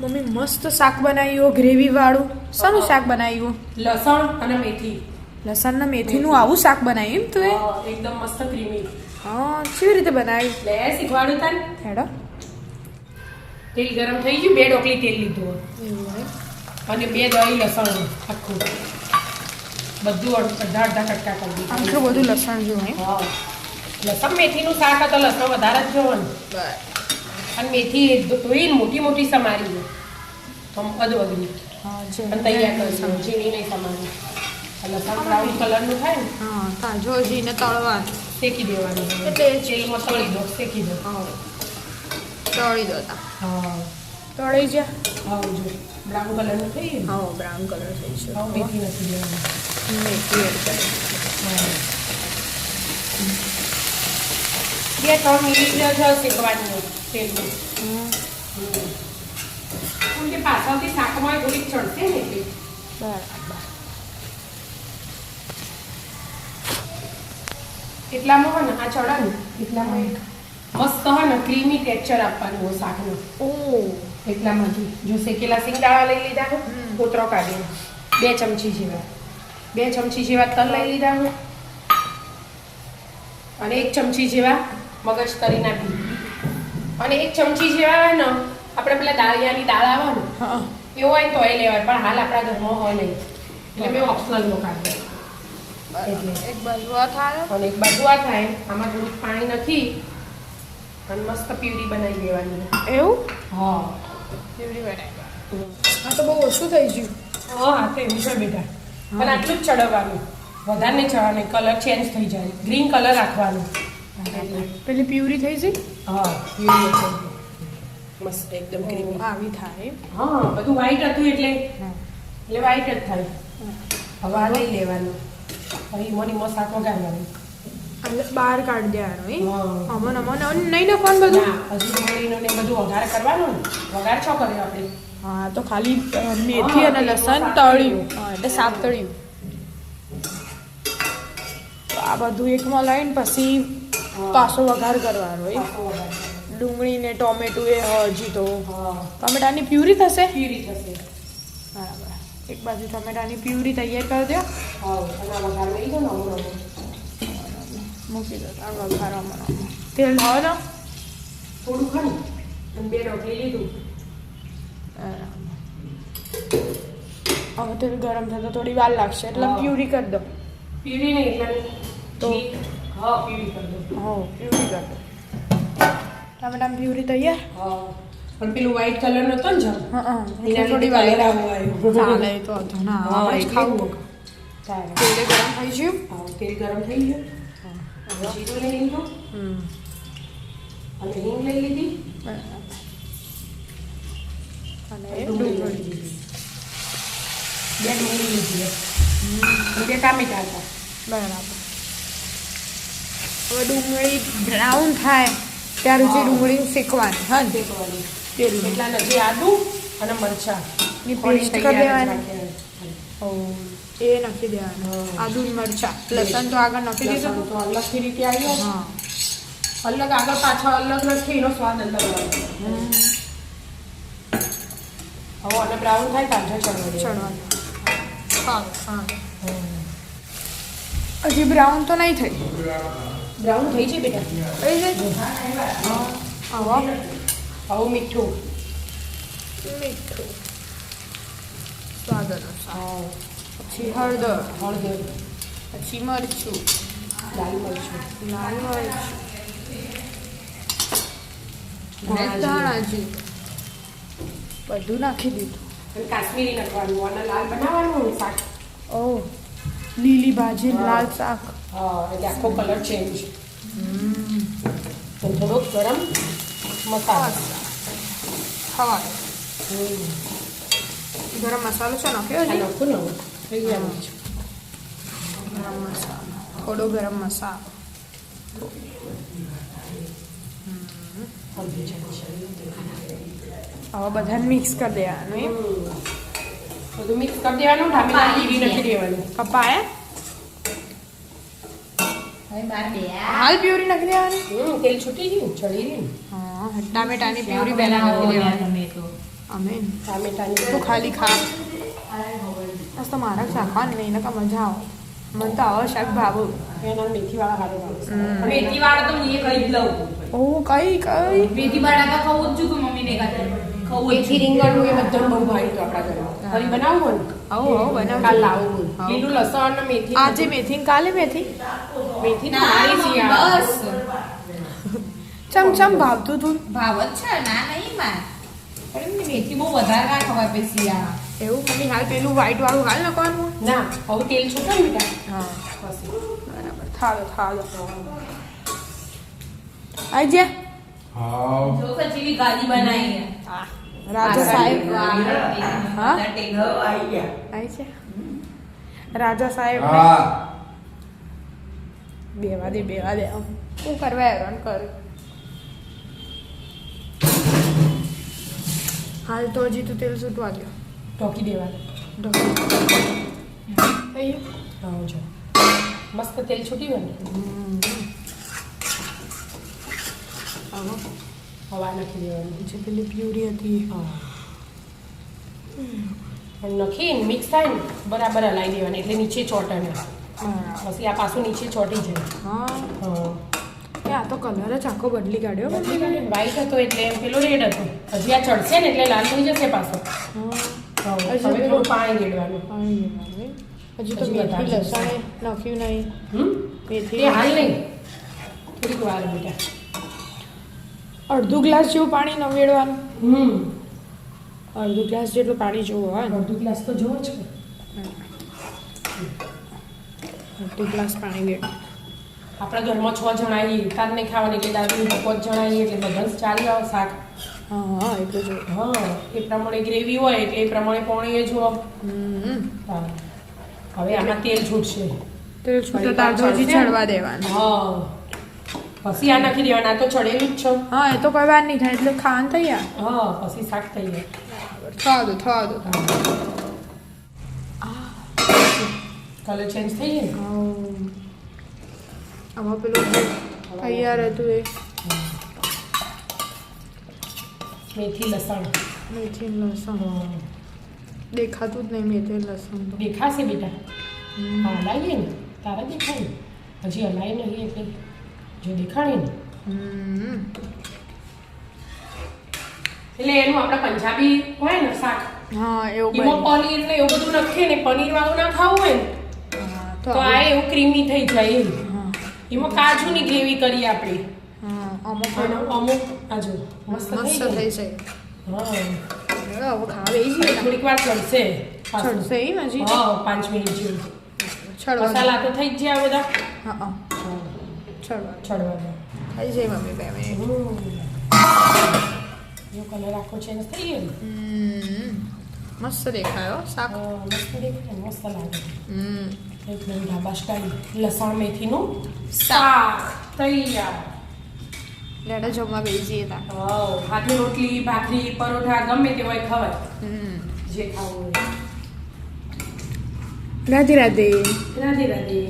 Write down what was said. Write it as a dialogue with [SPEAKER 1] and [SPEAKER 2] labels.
[SPEAKER 1] Mummy મસ્ત શાક બનાવ્યું ગ્રેવી વાળું. શાનું શાક બનાવ્યું?
[SPEAKER 2] લસણ અને મેથી.
[SPEAKER 1] લસણ ને મેથીનું આવું શાક બનાવ્યું એમ તું?
[SPEAKER 2] એકદમ મસ્ત ક્રીમી.
[SPEAKER 1] હા, કેવી રીતે બનાવ્યું?
[SPEAKER 2] લે શીખવાડું તને.
[SPEAKER 1] હેડો.
[SPEAKER 2] તેલ ગરમ થઈ ગયું, 2 ડોકલી તેલ લીધું અને 2 દહીં લસણ આખું બધું અડધા કટકા કરી દીધું.
[SPEAKER 1] આટલું બધું લસણ જોયું?
[SPEAKER 2] હા, લસણ મેથીનું શાક તો લસણ વધારે જ જોવાનું. અને મેથી ધોઈને મોટી મોટી સમારી અધવગની અને તૈયાર કરી ઝીણી નહીં સમારી. લસણ બ્રાઉન કલરનું થાય ને
[SPEAKER 1] તાજો જીને તળવાનું,
[SPEAKER 2] શેકી દેવાનું.
[SPEAKER 1] એટલે
[SPEAKER 2] તેલમાં તળી દો, શેકી દો.
[SPEAKER 1] તળી દો.
[SPEAKER 2] હા,
[SPEAKER 1] તળી જા.
[SPEAKER 2] હા, જો બ્રાઉન કલરનું થઈ ગયું.
[SPEAKER 1] હા, બ્રાઉન કલર થઈ છે.
[SPEAKER 2] હા, મેથી નથી દેવાનું.
[SPEAKER 1] મેથી એડ કરી.
[SPEAKER 2] 2-3 મિનિટ જ શેકવાની તેલમાં. કેમ કે પાછળથી શાકમાં થોડીક ચડશે ને એટલે.
[SPEAKER 1] બરાબર.
[SPEAKER 2] એટલામાં હોય ને આ ચડા ને એટલામાં એક મસ્ત હોય ને ક્રીમી ટેક્સચર આપવાનું હોય શાકનું. એટલામાંથી જો શેકેલા સિંગદાણા લઈ લીધા હોય, કોતરો કાઢીને 2 ચમચી જેવા 2 ચમચી જેવા તલ લઈ લીધા હોય અને 1 ચમચી જેવા મગજ તરી નાખી અને 1 ચમચી જેવા ને આપણે પેલા દાળિયાની દાળ આવે ને એવો હોય તો એ લેવાય, પણ હાલ આપણા ઘરમાં હોય નહીં એટલે મેં ઓપ્શનલ નો કાઢ્યો. એટલે
[SPEAKER 1] એક બાજુ આ થાય
[SPEAKER 2] અને એક બાજુ આ થાય. આમાં થોડુંક પાણી નાખી અને મસ્ત પ્યુરી બનાવી દેવાની.
[SPEAKER 1] એવું?
[SPEAKER 2] હા,
[SPEAKER 1] પ્યુરી બનાવી. આ તો બહુ ઓછું થઈ ગયું.
[SPEAKER 2] હા, તો એવું છે બેટા. અને આટલું જ ચડવવાનું, વધારે નહીં ચડવાનું. કલર ચેન્જ થઈ જાય, ગ્રીન કલર રાખવાનું.
[SPEAKER 1] પેલી પ્યુરી થઈ છે?
[SPEAKER 2] હા, પ્યુરી થઈ ગઈ. મસ્ત એકદમ ક્રીમી
[SPEAKER 1] આવી થાય.
[SPEAKER 2] હા, બધું વ્હાઈટ હતું એટલે વ્હાઈટ જ થાય. હવે આ લઈ લેવાનું. હવે મોની મસાક વગાડવાનું.
[SPEAKER 1] બહાર કાઢી દેવાનું.
[SPEAKER 2] હા,
[SPEAKER 1] અમન નહીં નાખવાનું બધું?
[SPEAKER 2] હજુ ડુંગળીનો ને બધું વઘાર કરવાનો ને. વઘાર છો કર્યો આપણે?
[SPEAKER 1] હા, તો ખાલી મેથી અને લસણ તળ્યું. હા, એટલે શાક તળ્યું. તો આ બધું એકમાં લઈને પછી પાછો વઘાર કરવાનો. ડુંગળી ને ટોમેટું એ હજી તો ટમેટાની પ્યુરી થશે.
[SPEAKER 2] પ્યુરી થશે.
[SPEAKER 1] બરાબર. એક બાજુ ટમેટાની પ્યુરી તૈયાર કરી દો.
[SPEAKER 2] હા, અને વઘાર લઈ દો ને નવું
[SPEAKER 1] મૂકી દો. આ વઘારવામાં તેલ હોય ને
[SPEAKER 2] થોડું ખાલી અને 2 રોટલી લીધું.
[SPEAKER 1] હવે તેલ ગરમ થતા થોડી વાર લાગશે એટલે પ્યુરી કરી દો.
[SPEAKER 2] પ્યુરી નહીં એટલે
[SPEAKER 1] તો
[SPEAKER 2] હા, પ્યુરી કરી દો.
[SPEAKER 1] હા, પ્યુરી કરી દો. ટમેટાની પ્યુરી તૈયાર.
[SPEAKER 2] હા, પણ પેલું વ્હાઈટ કલર નતો ને જમ.
[SPEAKER 1] હા,
[SPEAKER 2] એના
[SPEAKER 1] થોડી વાર
[SPEAKER 2] આવ્યું.
[SPEAKER 1] ચાલે તો વાંધો ના. આપણે જ ખાવું.
[SPEAKER 2] તારે
[SPEAKER 1] તેલ ગરમ થઈ ગયું.
[SPEAKER 2] હા, તેલ ગરમ થઈ ગયું. હવે જીરું લઈ લીધું અને હિંગ લઈ લીધી
[SPEAKER 1] અને
[SPEAKER 2] ડુંગળી લઈ લીધી. 2 ડુંગળી લીધી અને 2 ટામેટા હતા.
[SPEAKER 1] બરાબર. હવે ડુંગળી બ્રાઉન થાય ત્યાર સુધી ડુંગળી શેકવાની. હા,
[SPEAKER 2] શેકવાની.
[SPEAKER 1] તેલમાં
[SPEAKER 2] એટલા નથી આદુ અને મરચાં
[SPEAKER 1] ની પેસ્ટ કરી દેવાની. એ નાખી દેવાનું. આદુ મરચાં લસણ તો આગળ નાખી દીધું.
[SPEAKER 2] તો અલગથી રીતે આવ્યો.
[SPEAKER 1] હા,
[SPEAKER 2] અલગ આગળ પાછળ અલગ નથી, એનો સ્વાદ અલગ આવે. હવે અને બ્રાઉન થાય તાજા ચડવાનું.
[SPEAKER 1] હા. હજી બ્રાઉન તો નહીં થઈ.
[SPEAKER 2] બ્રાઉન થઈ છે બેટા.
[SPEAKER 1] થઈ જાય. હા.
[SPEAKER 2] હવે મીઠું
[SPEAKER 1] સ્વાદ અનુસાર. પછી હળદર, પછી મરચું,
[SPEAKER 2] લાલ મરચું,
[SPEAKER 1] લાલ મરચું, ધાણા જીરું બધું નાખી દીધું.
[SPEAKER 2] અને કાશ્મીરી નાખવાનું અને લાલ બનાવવાનું શાક.
[SPEAKER 1] ઓહ, લીલી ભાજી લાલ શાક.
[SPEAKER 2] હા, એટલે આખો કલર ચેન્જ. થોડોક ગરમ મસાલો
[SPEAKER 1] ખવા ગરમ મસાલો છે નાખ્યો છે.
[SPEAKER 2] નાખું ને થઈ ગયા.
[SPEAKER 1] ગરમ મસાલો, થોડો ગરમ મસાલો. હવે બધાને મિક્સ કરી દેવાનું.
[SPEAKER 2] બધું મિક્સ કરી દેવાનું. ટામેટા લીલી નાખી દેવાનું.
[SPEAKER 1] કપાયા હાલ પ્યુરી નાખી દેવાની.
[SPEAKER 2] તેલ છૂટી ગયું, ચડી ગયું.
[SPEAKER 1] હા, ટામેટાની પ્યુરી પહેલા નાખી દેવાની. અમે
[SPEAKER 2] ટામેટાની
[SPEAKER 1] તો ખાલી ખા બસ તો મારા શાકવાનું નહીં ને મજા આવે મને તો આવા શાક ભાવો
[SPEAKER 2] એના મેથીવાળા હારો આવે
[SPEAKER 3] મેથીવાળા તો હું એ કરી જ લઉં
[SPEAKER 1] ઓ કઈ
[SPEAKER 3] મેથીવાળા તો ખાવું જ છું કે મમ્મીને ખાતે ખાવું જ
[SPEAKER 2] મેથી રીંગણ એ બધાને બહુ ભાઈ તો આપણા ઘરે ફરી બનાવવું ને
[SPEAKER 1] આવો બનાવ
[SPEAKER 2] કાલ લાવવું લીલું લસણ ને મેથી
[SPEAKER 1] આજે મેથી ને કાલે મેથી
[SPEAKER 2] મેથી તો મારી છે યાર
[SPEAKER 3] બસ
[SPEAKER 1] ચમ ભાવતું તું
[SPEAKER 3] ભાવ જ છે ના નહીં માં પણ એમને મેથી બહુ વધારે ના ખવાય પછી આ
[SPEAKER 1] એવું મમ્મી હાલ પેલું વ્હાઈટ વાળું હાલ નાખવાનું
[SPEAKER 2] ના હવે તેલ છૂટે ને બેટા
[SPEAKER 1] હા
[SPEAKER 2] પછી
[SPEAKER 1] બરાબર થાળો આઈ જા
[SPEAKER 3] જો કચીલી ગાડી બનાવી
[SPEAKER 1] હા રાજા સાહેબ હા
[SPEAKER 3] ટેકો
[SPEAKER 1] આઈ છે રાજા સાહેબ બેવા દે શું કરવા હેરાન કર હાલ તો હજી તું તેલ છૂટવા ગયો
[SPEAKER 2] ઢોકી દેવાનું
[SPEAKER 1] થઈ
[SPEAKER 2] હા જો મસ્ત તેલ છૂટી હોય ને
[SPEAKER 1] ગયું
[SPEAKER 2] હવા નાખી દેવાની
[SPEAKER 1] જે પેલી પ્યુરી હતી
[SPEAKER 2] હા અને નાખીને મિક્સ થાય ને બરાબર હલાવી દેવાની એટલે નીચે ચોટે ને પછી આ પાછું નીચે ચોટી જાય
[SPEAKER 1] હા
[SPEAKER 2] હા
[SPEAKER 1] આ તો કલર જ આખો બદલી કાઢ્યો
[SPEAKER 2] વ્હાઈટ હતો એટલે એમ પેલો રેડ હતો હજી આ ચડશે ને એટલે લાલ થઈ જશે પાછો
[SPEAKER 1] હા
[SPEAKER 2] હવે થોડું પાણી રેડવાનું
[SPEAKER 1] હજી તો
[SPEAKER 2] હજી
[SPEAKER 1] મેથી
[SPEAKER 2] વધારે
[SPEAKER 1] લસણ નાખ્યું નહીં મેથી
[SPEAKER 2] તે હાલ નહીં થોડીક વાર બેટા
[SPEAKER 1] અડધું ગ્લાસ જેવું પાણી નવેડવાનું
[SPEAKER 2] હમ
[SPEAKER 1] અડધું ગ્લાસ જેટલું પાણી જોવું હોય ને
[SPEAKER 2] અડધું ગ્લાસ તો જોવો જ
[SPEAKER 1] અડધું ગ્લાસ પાણી વેડ
[SPEAKER 2] આપણા ઘરમાં 6 જણા આવીએ તાર નહીં ખાવાની એટલે દાદી 5 જણા આવીએ એટલે બધા ચાલી આવે શાક
[SPEAKER 1] હા એટલું જોયું
[SPEAKER 2] હા એ પ્રમાણે ગ્રેવી હોય એટલે એ પ્રમાણે પાણી એ જુઓ હા હવે આમાં તેલ છૂટશે
[SPEAKER 1] તેલ છૂટે તાર હજી ચડવા દેવાનું
[SPEAKER 2] હા પછી આ નાખી દેવાના આ તો ચડેલું જ છે
[SPEAKER 1] હા એ તો કોઈ વાર નહીં થાય એટલે ખાવાનું તૈયાર
[SPEAKER 2] હા પછી શાક તૈયાર
[SPEAKER 1] થવા દો
[SPEAKER 2] કલર ચેન્જ થઈ જાય ને
[SPEAKER 1] આમાં પેલું તૈયાર હતું એ
[SPEAKER 2] મેથી લસણ
[SPEAKER 1] મેથી લસણ દેખાતું જ નહીં મેથી લસણ તો
[SPEAKER 2] દેખાશે બેટા હા હલાવીએ ને તારા દેખાય ને હજી હલાવી નહીં એટલે જો દેખાડે ને એટલે એનું આપણે પંજાબી હોય ને શાક
[SPEAKER 1] હા એવું
[SPEAKER 2] એમાં
[SPEAKER 1] બને.
[SPEAKER 2] પનીર ને એવું બધું નાખીએ ને પનીર વાળું ના ખાવું હોય ને
[SPEAKER 1] હા,
[SPEAKER 2] તો આ એવું ક્રીમી થઈ જાય એમ
[SPEAKER 1] હા
[SPEAKER 2] એમાં કાજુની ગ્રેવી કરીએ આપણે
[SPEAKER 1] હા અમુક
[SPEAKER 2] અને અમુક આજો મસ્ત
[SPEAKER 1] મસ્ત
[SPEAKER 2] થઈ
[SPEAKER 1] થઈ
[SPEAKER 2] જાય
[SPEAKER 1] જાય
[SPEAKER 2] હા
[SPEAKER 1] હવે ખાવે એ જ
[SPEAKER 2] થોડીક વાર ચડશે પાછું.
[SPEAKER 1] ચડશે એમ હજી
[SPEAKER 2] હા 5 મિનિટ જેવું
[SPEAKER 1] ચડવા
[SPEAKER 2] મસાલા તો થઈ જ ગયા બધા
[SPEAKER 1] હા હા ચડવા
[SPEAKER 2] ચડવા દો
[SPEAKER 1] થઈ જાય મમ્મી 2 મિનિટ
[SPEAKER 2] જો કલર આખો ચેન્જ થઈ ગયો ને
[SPEAKER 1] મસ્ત દેખાયો શાક
[SPEAKER 2] હા, મસ્ત દેખાય મસ્ત લાગે
[SPEAKER 1] હમ
[SPEAKER 2] એકદમ ઢાબા સ્ટાઈલ લસણ મેથીનું શાક તૈયાર
[SPEAKER 1] લેડા જમવા બેસી જઈએ તા
[SPEAKER 2] હા હાથે રોટલી ભાખરી પરોઠા ગમે તે હોય ખવાય જે ખાવું હોય
[SPEAKER 1] રાધે રાધે
[SPEAKER 2] રાધે રાધે